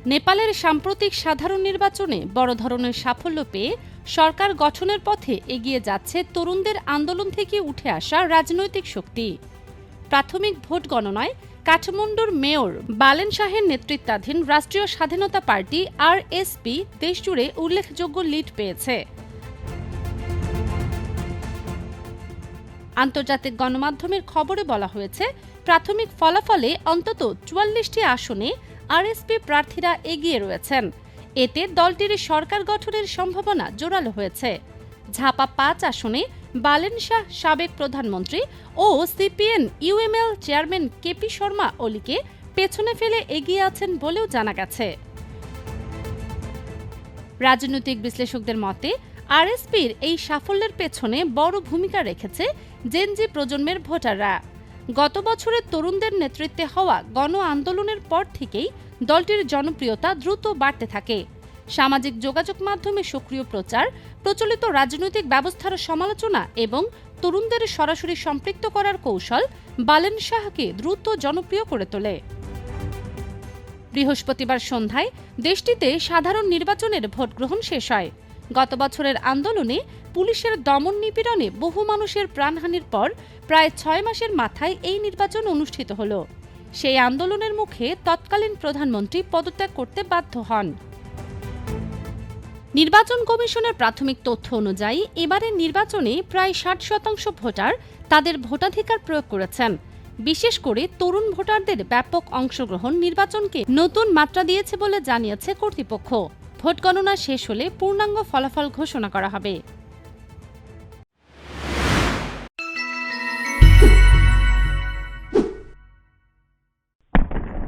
নেপালের সাম্প্রতিক সাধারণ নির্বাচনে বড় ধরনের সাফল্য পেয়ে সরকার গঠনের পথে এগিয়ে যাচ্ছে তরুণদের আন্দোলন থেকে উঠে আসা রাজনৈতিক শক্তি। প্রাথমিক ভোট গণনায় কাঠমান্ডুর মেয়র বালেন শাহের নেতৃত্বাধীন রাষ্ট্রীয় স্বাধীনতা পার্টি আরএসপি দেশজুড়ে উল্লেখযোগ্য লিড পেয়েছে। আন্তর্জাতিক গণমাধ্যমের খবরে বলা হয়েছে, প্রাথমিক ফলাফলে অন্তত ৪৪টি আসনে আরএসপি প্রার্থীরা এগিয়ে রয়েছেন। এতে দলটির সরকার গঠনের সম্ভাবনা জোরালো হয়েছে। ঝাপা ৫ আসনে বালেন শাহ সাবেক প্রধানমন্ত্রী ও CPN UML chairman KP Sharma ওলিকে পেছনে ফেলে এগিয়ে আছেন বলেও জানা গেছে। রাজনৈতিক বিশ্লেষকদের মতে আরএসপির এই সাফল্যের পেছনে বড় ভূমিকা রেখেছে জেনজি প্রজন্মের ভোটাররা। গত বছরের তরুণদের নেতৃত্বে হওয়া গণ আন্দোলনের পর থেকেই দলটির জনপ্রিয়তা দ্রুত বাড়তে থাকে। সামাজিক যোগাযোগ মাধ্যমে সক্রিয় প্রচার, প্রচলিত রাজনৈতিক ব্যবস্থার সমালোচনা এবং তরুণদের সরাসরি সম্পৃক্ত করার কৌশল বালেন শাহকে দ্রুত জনপ্রিয় করে তোলে। বৃহস্পতিবার সন্ধ্যায় দেশটিতে সাধারণ নির্বাচনের ভোট গ্রহণ শেষ হয়। গত বছরের আন্দোলনে পুলিশের দমন নিপীড়নে বহু মানুষের প্রাণহানির পর প্রায় ৬ মাসের মাথায় এই নির্বাচন অনুষ্ঠিত হল। সেই আন্দোলনের মুখে তৎকালীন প্রধানমন্ত্রী পদত্যাগ করতে বাধ্য হন। নির্বাচন কমিশনের প্রাথমিক তথ্য অনুযায়ী এবারের নির্বাচনে প্রায় ৬০% ভোটার তাদের ভোটাধিকার প্রয়োগ করেছেন। বিশেষ করে তরুণ ভোটারদের ব্যাপক অংশগ্রহণ নির্বাচনকে নতুন মাত্রা দিয়েছে বলে জানিয়েছে কর্তৃপক্ষ। ভোট গণনা শেষ হলে পূর্ণাঙ্গ ফলাফল ঘোষণা করা হবে।